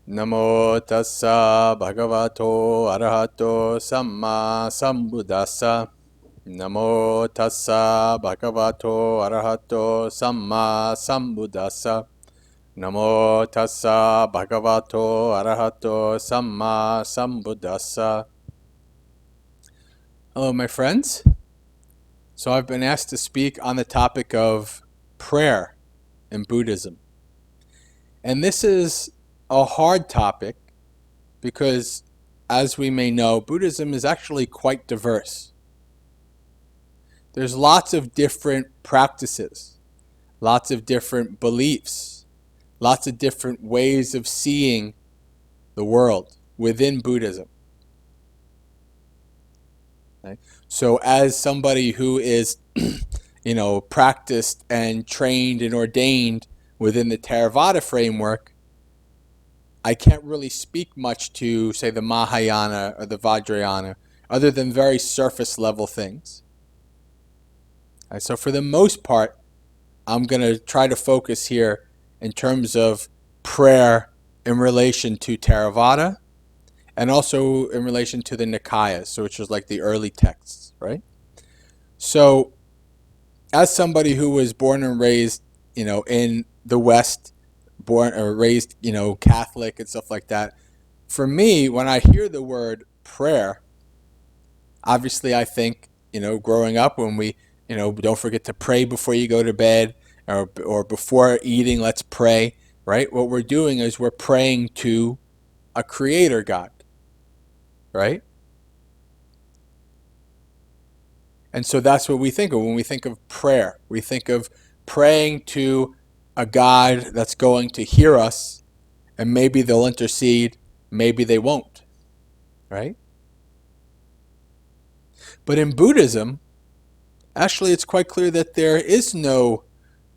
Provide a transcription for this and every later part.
Namo tassa bhagavato arahato samma sambuddhassa. Namo tassa bhagavato arahato samma sambuddhassa. Namo tassa bhagavato arahato samma sambuddhassa. Hello, my friends. So I've been asked to speak on the topic of prayer in Buddhism. And this is a hard topic because, as we may know, Buddhism is actually quite diverse. There's lots of different practices, lots of different beliefs, lots of different ways of seeing the world within Buddhism. Okay? So as somebody who is, practiced and trained and ordained within the Theravada framework, I can't really speak much to, say, the Mahayana or the Vajrayana, other than very surface level things. Right, so for the most part, I'm going to try to focus here in terms of prayer in relation to Theravada and also in relation to the Nikayas, so which is like the early texts, right? So as somebody who was born and raised, in the West, born or raised, Catholic and stuff like that, for me, when I hear the word prayer, obviously I think, growing up when we, don't forget to pray before you go to bed or before eating, let's pray, right? What we're doing is we're praying to a creator God, right? And so that's what we think of when we think of prayer. We think of praying to a God that's going to hear us, and maybe they'll intercede, maybe they won't, right? But in Buddhism, actually it's quite clear that there is no,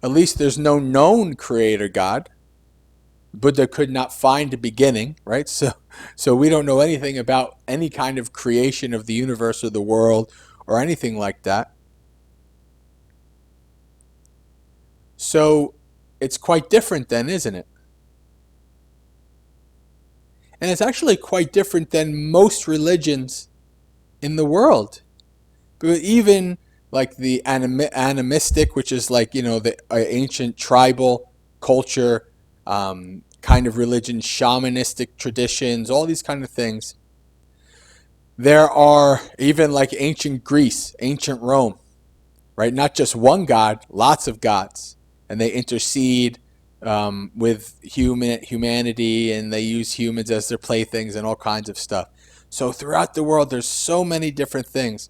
at least there's no known creator God. Buddha could not find a beginning, right? So we don't know anything about any kind of creation of the universe or the world or anything like that. So it's quite different then, isn't it? And it's actually quite different than most religions in the world. But even like the animistic, which is like, the ancient tribal culture, kind of religion, shamanistic traditions, all these kind of things. There are even like ancient Greece, ancient Rome, right? Not just one God, lots of gods. And they intercede with humanity, and they use humans as their playthings and all kinds of stuff. So throughout the world, there's so many different things.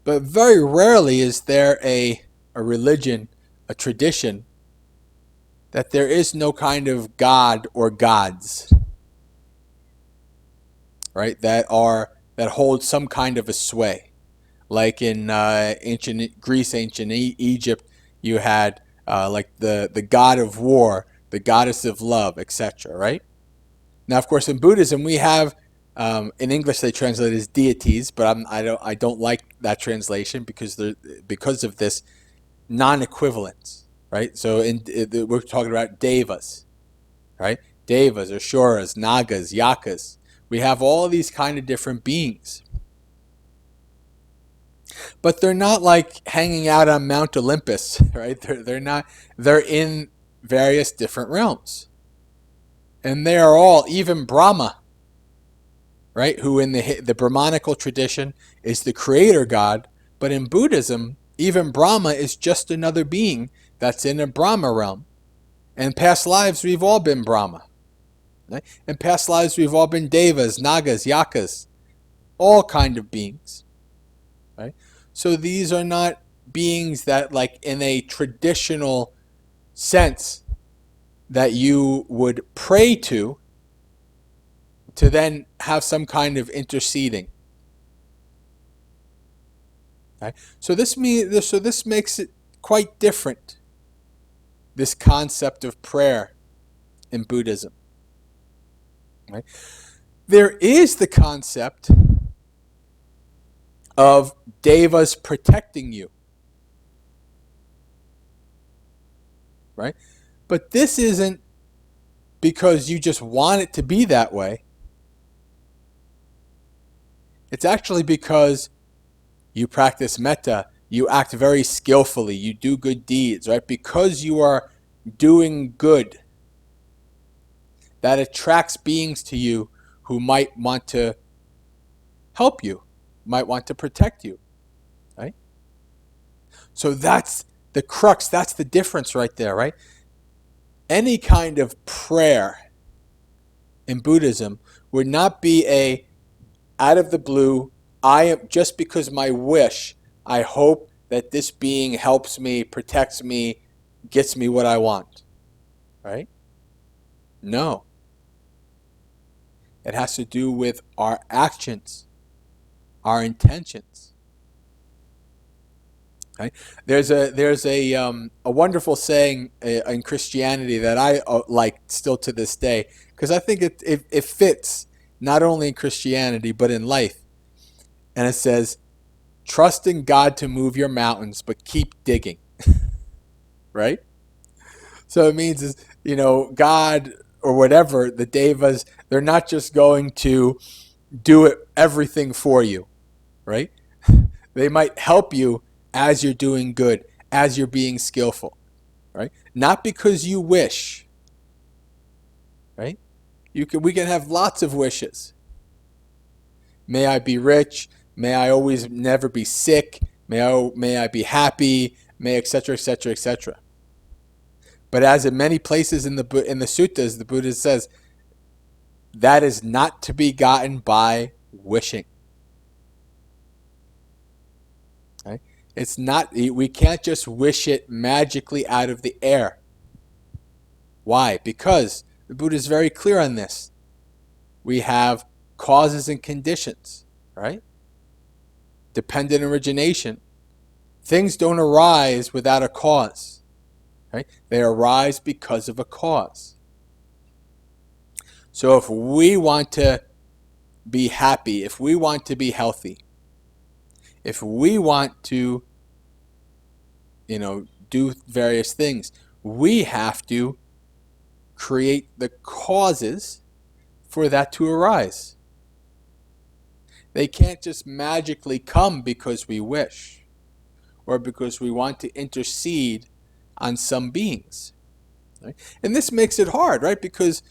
But very rarely is there a religion, a tradition, that there is no kind of God or gods, right? That hold some kind of a sway. Like in ancient Greece, ancient Egypt, you had like the god of war, the goddess of love, etc. Right? Now, of course, in Buddhism, we have in English they translate as deities, but I don't like that translation because of this non-equivalence, right? So we're talking about devas, right? Devas, Ashuras, Nagas, Yakas. We have all these kind of different beings. But they're not like hanging out on Mount Olympus, right? They're not. They're in various different realms. And they are all, even Brahma, right? Who in the Brahmanical tradition is the creator God. But in Buddhism, even Brahma is just another being that's in a Brahma realm. In past lives, we've all been Brahma. Right? In past lives, we've all been Devas, Nagas, Yakas, all kind of beings. Right? So these are not beings that, like in a traditional sense, that you would pray to then have some kind of interceding. Right? So this makes it quite different, this concept of prayer in Buddhism. Right? There is the concept of devas protecting you. Right? But this isn't because you just want it to be that way. It's actually because you practice metta, you act very skillfully, you do good deeds, right? Because you are doing good, that attracts beings to you who might want to help you, might want to protect you, right? So that's the crux, that's the difference right there, right? Any kind of prayer in Buddhism would not be a out of the blue, I am just because my wish, I hope that this being helps me, protects me, gets me what I want, right? No. It has to do with our actions, our intentions. Right? There's a wonderful saying in Christianity that I like still to this day, because I think it fits not only in Christianity but in life. And it says, trust in God to move your mountains, but keep digging. Right? So it means is, God or whatever, the devas, they're not just going to do everything for you, right? They might help you as you're doing good, as you're being skillful, right? Not because you wish, right? We can have lots of wishes. May I be rich. May I always never be sick. May I be happy. May etc. etc. etc. But as in many places in the suttas, the Buddha says that is not to be gotten by wishing. Right? It's not. We can't just wish it magically out of the air. Why? Because the Buddha is very clear on this. We have causes and conditions, right? Dependent origination. Things don't arise without a cause, right? They arise because of a cause. So if we want to be happy, if we want to be healthy, if we want to, do various things, we have to create the causes for that to arise. They can't just magically come because we wish or because we want to intercede on some beings. Right? And this makes it hard, right? Because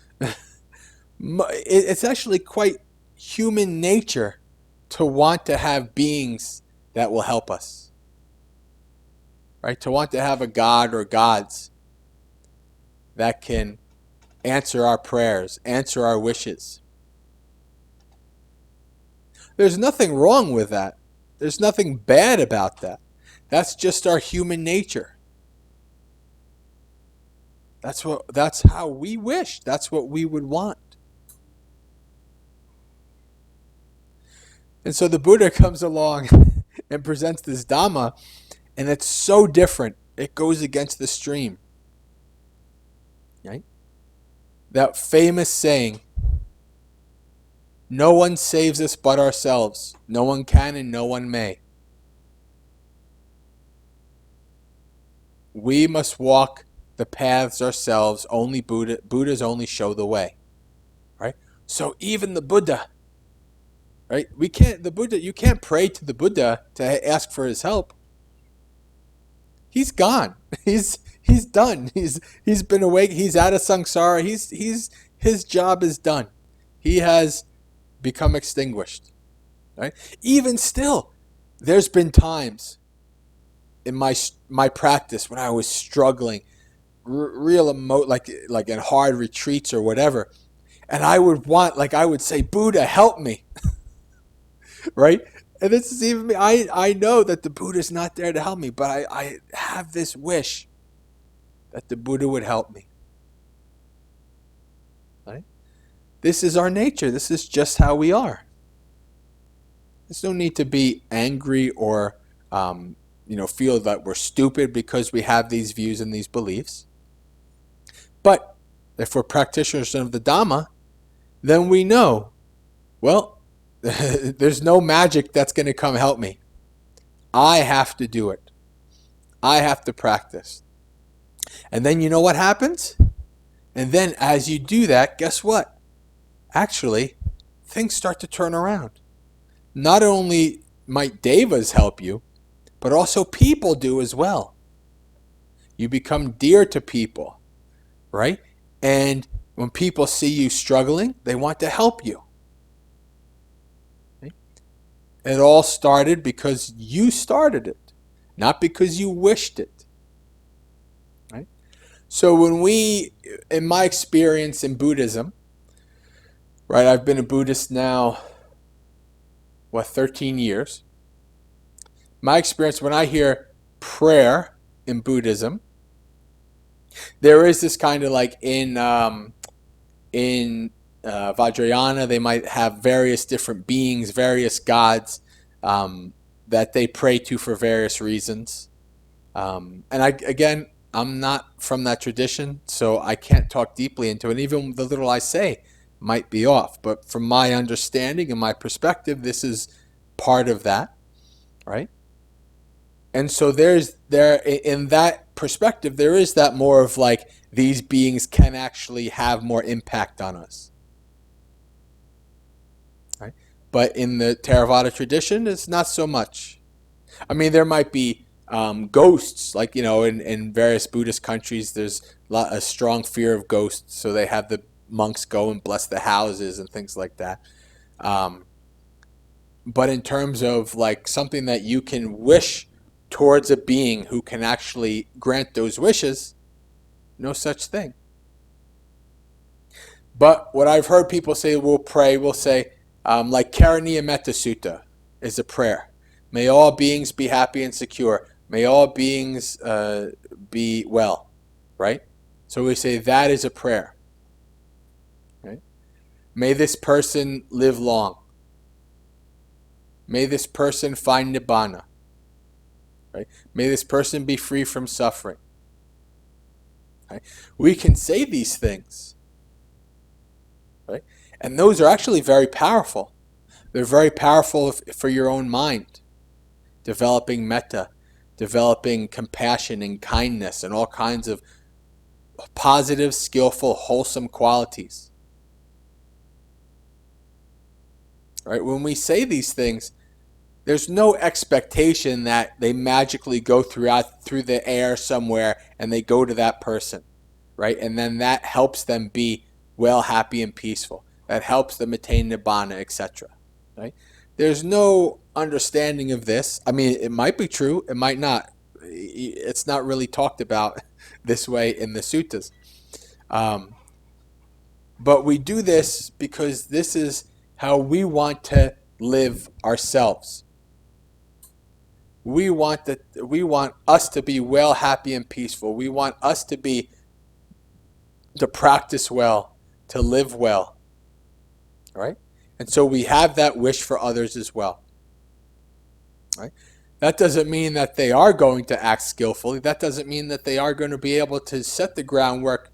it's actually quite human nature to want to have beings that will help us. Right? To want to have a god or gods that can answer our prayers, answer our wishes. There's nothing wrong with that. There's nothing bad about that. That's just our human nature. That's how we wish. That's what we would want. And so the Buddha comes along and presents this Dhamma, and it's so different. It goes against the stream. Right? That famous saying, no one saves us but ourselves. No one can and no one may. We must walk the paths ourselves. Only Buddhas only show the way. Right? So even the Buddha, right? You can't pray to the Buddha to ask for his help. He's gone. He's done. He's been awake. He's out of samsara. His job is done. He has become extinguished. Right? Even still, there's been times in my practice when I was struggling, like in hard retreats or whatever, and I would say, Buddha, help me. Right? And this is even me. I know that the Buddha's not there to help me, but I have this wish that the Buddha would help me. Right? This is our nature. This is just how we are. There's no need to be angry or feel that we're stupid because we have these views and these beliefs. But if we're practitioners of the Dhamma, then we know, well, there's no magic that's going to come help me. I have to do it. I have to practice. And then you know what happens? And then as you do that, guess what? Actually, things start to turn around. Not only might devas help you, but also people do as well. You become dear to people, right? And when people see you struggling, they want to help you. Okay? It all started because you started it, not because you wished it. Right? So when we, in my experience in Buddhism, right, I've been a Buddhist now, 13 years. My experience, when I hear prayer in Buddhism, there is this kind of like in Vajrayana, they might have various different beings, various gods that they pray to for various reasons. I'm not from that tradition, so I can't talk deeply into it. Even the little I say might be off. But from my understanding and my perspective, this is part of that, right? And so in that perspective, there is that more of like these beings can actually have more impact on us. Right? But in the Theravada tradition, it's not so much. I mean, there might be ghosts, like, in various Buddhist countries, there's a strong fear of ghosts, so they have the monks go and bless the houses and things like that. But in terms of like something that you can wish towards a being who can actually grant those wishes, no such thing. But what I've heard people say, we'll say, like Karaniya Metta Sutta is a prayer. May all beings be happy and secure. May all beings be well, right? So we say that is a prayer. Right? May this person live long. May this person find nibbana. Right? May this person be free from suffering. Right? We can say these things. Right? And those are actually very powerful. They're very powerful for your own mind. Developing metta, developing compassion and kindness and all kinds of positive, skillful, wholesome qualities. Right? When we say these things, there's no expectation that they magically go through the air somewhere and they go to that person, right? And then that helps them be well, happy, and peaceful. That helps them attain nibbana, etc. Right? There's no understanding of this. I mean, it might be true, it might not. It's not really talked about this way in the suttas. But we do this because this is how we want to live ourselves. We want us to be well, happy, and peaceful. We want us to practice well, to live well. Right? And so we have that wish for others as well. Right? That doesn't mean that they are going to act skillfully. That doesn't mean that they are going to be able to set the groundwork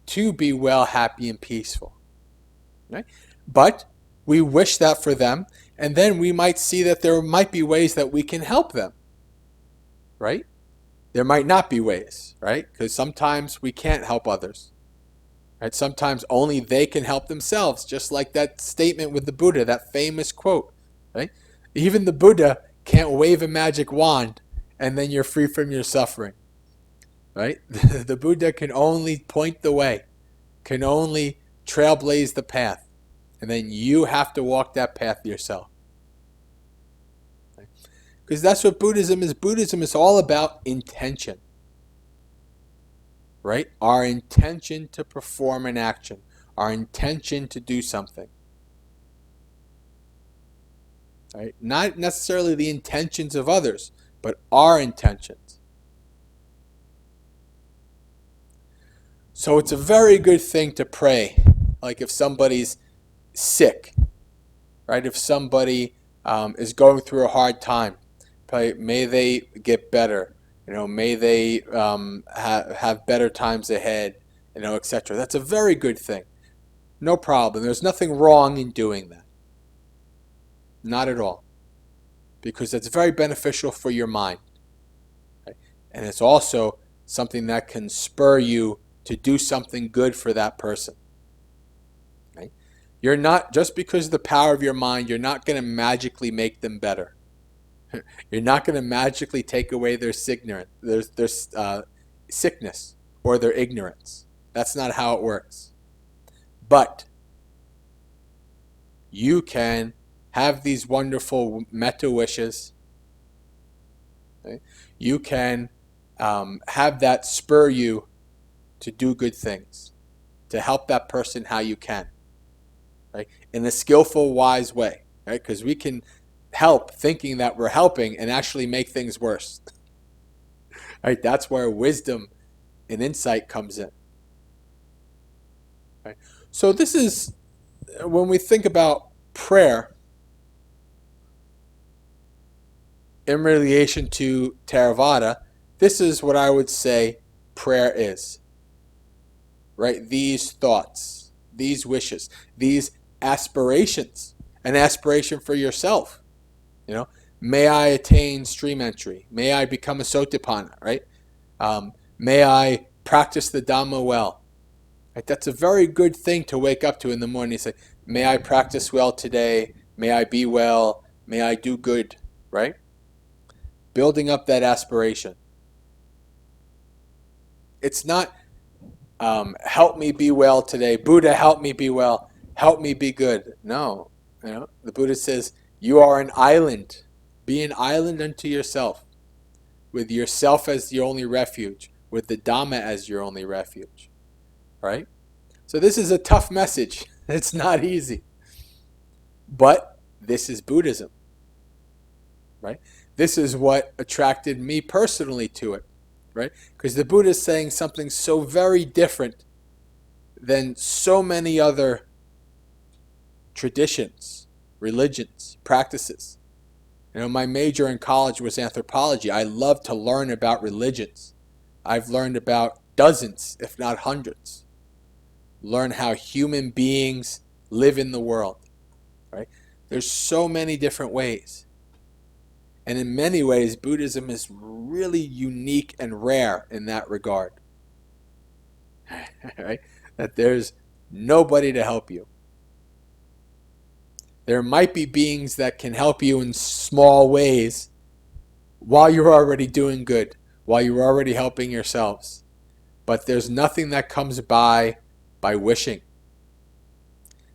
to be well, happy, and peaceful. Right? But we wish that for them, and then we might see that there might be ways that we can help them. Right? There might not be ways, right? Because sometimes we can't help others. Right? Sometimes only they can help themselves, just like that statement with the Buddha, that famous quote. Right? Even the Buddha can't wave a magic wand and then you're free from your suffering. Right? The Buddha can only point the way, can only trailblaze the path, and then you have to walk that path yourself. Because that's what Buddhism is. Buddhism is all about intention. Right? Our intention to perform an action. Our intention to do something. Right? Not necessarily the intentions of others, but our intentions. So it's a very good thing to pray. Like if somebody's sick, right? If somebody is going through a hard time, pray, may they get better. May they have better times ahead, etc. That's a very good thing. No problem. There's nothing wrong in doing that. Not at all. Because it's very beneficial for your mind. Okay? And it's also something that can spur you to do something good for that person. Right? You're not, just because of the power of your mind, you're not going to magically make them better. You're not going to magically take away their sickness or their ignorance. That's not how it works. But you can have these wonderful metta wishes. Okay? You can have that spur you to do good things, to help that person how you can, right? In a skillful, wise way, right? Because we can help thinking that we're helping and actually make things worse. Right? That's where wisdom and insight comes in. Right? So this is, when we think about prayer in relation to Theravada, this is what I would say prayer is. Right? These thoughts, these wishes, these aspirations, an aspiration for yourself. May I attain stream entry. May I become a sotapanna, right? May I practice the Dhamma well. Right? That's a very good thing to wake up to in the morning. You say, may I practice well today. May I be well. May I do good, right? Building up that aspiration. It's not help me be well today. Buddha, help me be well. Help me be good. No. The Buddha says, you are an island. Be an island unto yourself, with yourself as the only refuge, with the Dhamma as your only refuge. Right? So this is a tough message. It's not easy. But this is Buddhism. Right? This is what attracted me personally to it. Right? Because the Buddha is saying something so very different than so many other traditions, religions, practices. My major in college was anthropology. I love to learn about religions. I've learned about dozens, if not hundreds. Learn how human beings live in the world. Right? There's so many different ways. And in many ways, Buddhism is really unique and rare in that regard. Right? That there's nobody to help you. There might be beings that can help you in small ways while you're already doing good, while you're already helping yourselves. But there's nothing that comes by wishing.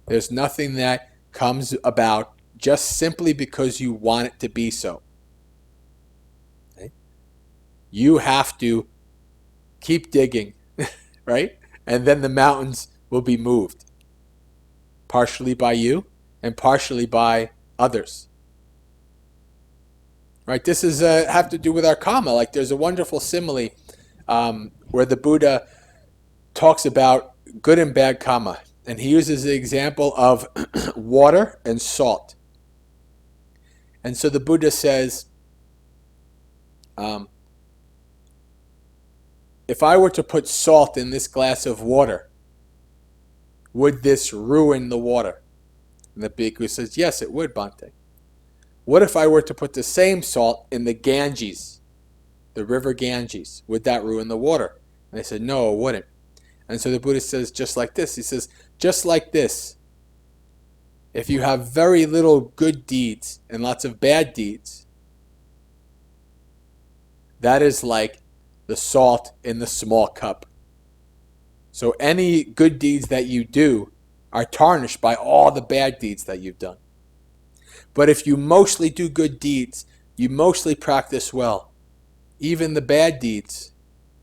There's nothing that comes about just simply because you want it to be so. Okay? You have to keep digging, right? And then the mountains will be moved, partially by you and partially by others. Right? This is have to do with our karma. Like there's a wonderful simile where the Buddha talks about good and bad karma, and he uses the example of water and salt. And so the Buddha says, if I were to put salt in this glass of water, would this ruin the water? And the bhikkhu says, yes, it would, Bhante. What if I were to put the same salt in the Ganges, the river Ganges? Would that ruin the water? And they said, no, it wouldn't. And so the Buddha says, just like this. He says, just like this. If you have very little good deeds and lots of bad deeds, that is like the salt in the small cup. So any good deeds that you do are tarnished by all the bad deeds that you've done. But if you mostly do good deeds, you mostly practice well, even the bad deeds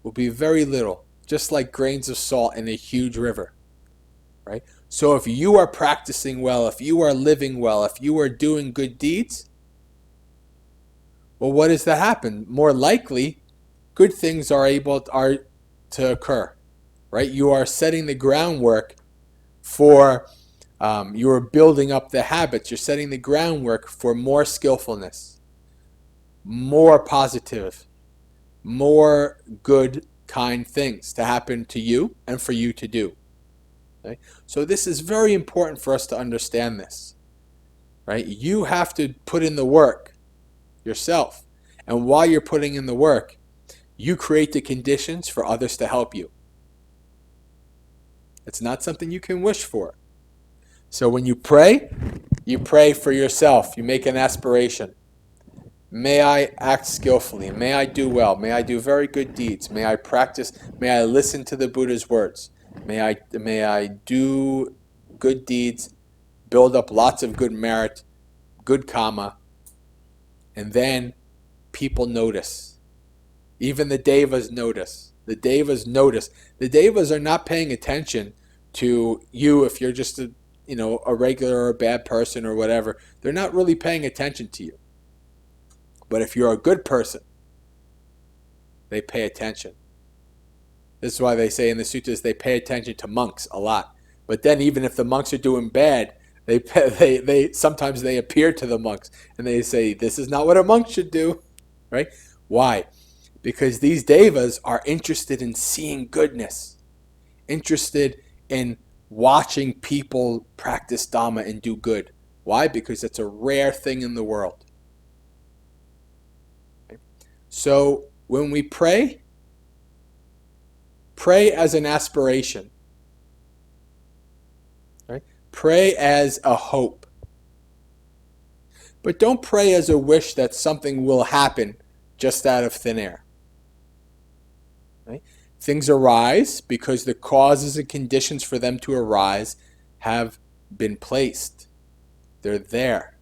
will be very little, just like grains of salt in a huge river. Right? So if you are practicing well, if you are living well, if you are doing good deeds, well, what does that happen? More likely, good things are to occur. Right? You are setting the groundwork for, you are building up the habits. You're setting the groundwork for more skillfulness, more positive, more good, kind things to happen to you and for you to do. Okay? So this is very important for us to understand this. Right? You have to put in the work yourself. And while you're putting in the work, you create the conditions for others to help you. It's not something you can wish for. So when you pray for yourself. You make an aspiration. May I act skillfully. May I do well. May I do very good deeds. May I practice. May I listen to the Buddha's words. May I do good deeds, build up lots of good merit, good karma, and then people notice. Even the devas notice. The devas notice. The devas are not paying attention to you if you're just a regular or a bad person or whatever. They're not really paying attention to you. But if you're a good person, they pay attention. This is why they say in the sutras they pay attention to monks a lot. But then even if the monks are doing bad, they sometimes they appear to the monks and they say, this is not what a monk should do. Right? Why? Because these devas are interested in seeing goodness, interested in watching people practice Dhamma and do good. Why? Because it's a rare thing in the world. So when we pray as an aspiration. Right? Pray as a hope. But don't pray as a wish that something will happen just out of thin air. Right? Things arise because the causes and conditions for them to arise have been placed. They're there.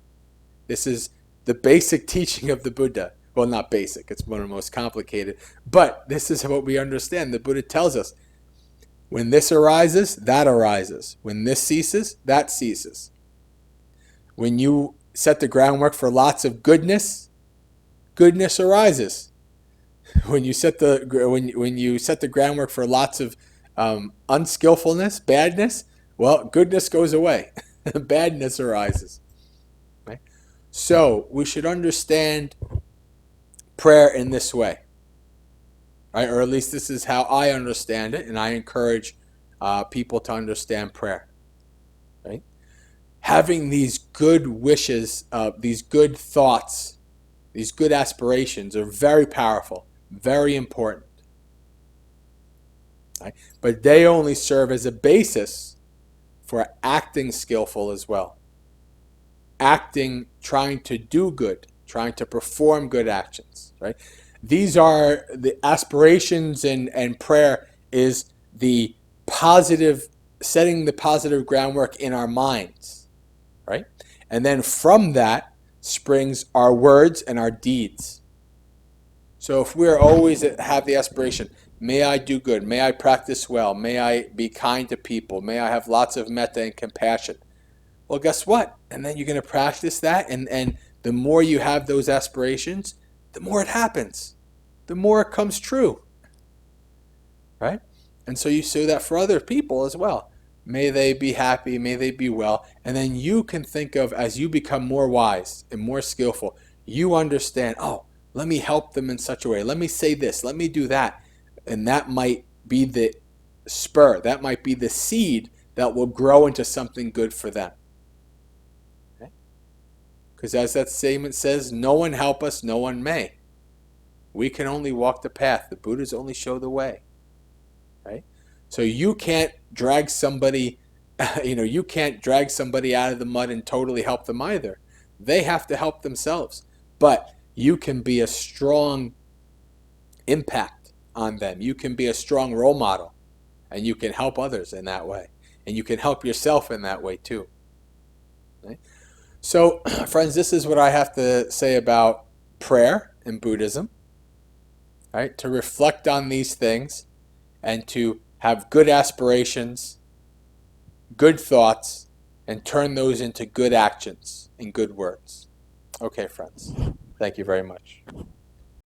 This is the basic teaching of the Buddha. Well, not basic, it's one of the most complicated. But this is what we understand. The Buddha tells us, when this arises, that arises. When this ceases, that ceases. When you set the groundwork for lots of goodness, goodness arises. When you set the groundwork for lots of unskillfulness, badness, well, goodness goes away. Badness arises. Right? So we should understand prayer in this way, right? Or at least this is how I understand it, and I encourage people to understand prayer. Right? Having these good wishes, these good thoughts, these good aspirations are very powerful, very important. Right? But they only serve as a basis for acting skillful as well. Acting, trying to do good, trying to perform good actions, right? These are the aspirations, and prayer is the positive, setting the positive groundwork in our minds, right? And then from that springs our words and our deeds. So if we're always have the aspiration, may I do good, may I practice well, may I be kind to people, may I have lots of metta and compassion. Well, guess what? And then you're going to practice that, and the more you have those aspirations, the more it happens. The more it comes true. Right? And so you say that for other people as well. May they be happy, may they be well. And then you can think of, as you become more wise and more skillful, you understand, oh, let me help them in such a way. Let me say this, let me do that. And that might be the spur, that might be the seed that will grow into something good for them. Because as that statement says, no one help us, no one may. We can only walk the path. The Buddhas only show the way. Right? So you can't drag somebody, you can't drag somebody out of the mud and totally help them either. They have to help themselves. But you can be a strong impact on them. You can be a strong role model. And you can help others in that way. And you can help yourself in that way too. Right? So, friends, this is what I have to say about prayer in Buddhism. Right? To reflect on these things and to have good aspirations, good thoughts, and turn those into good actions and good words. Okay, friends. Thank you very much.